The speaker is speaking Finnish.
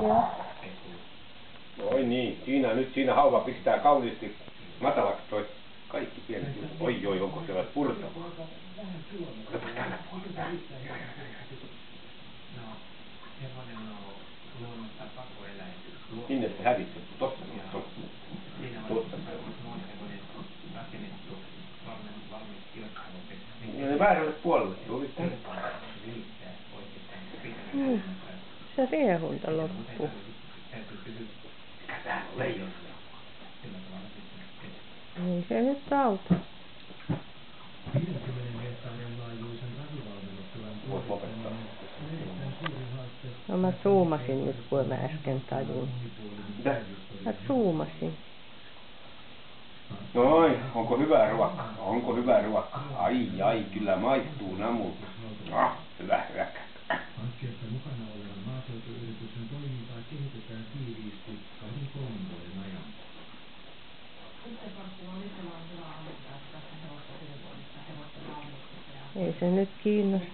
Joo. Oi niin, siinä hauva pistää kauniisti matalaksi toi kaikki pienet jutut. Oi, onko siellä purtavaa? Kato tällä puolella. Minne se hävisi? Tossa se on. Tuossa se on. Ne väärälle puolelle tuli tänne. Se riehunta loppuu. Mikä täällä on leijona? Ei se nyt auta. Voit lopettaa. No mä zoomasin nyt, kun mä äsken tajun. Mitä? Mä zoomasin. Noin, onko hyvää ruokaa? Onko hyvää ruokaa? Ai, kyllä maistuu namulta. Hyvä. Hankkeessa mukana olevan maaseutuyrityksen toimintaa kehitetään tiiviisti 2-3 vuoden ajan. Ei se nyt kiinnosta.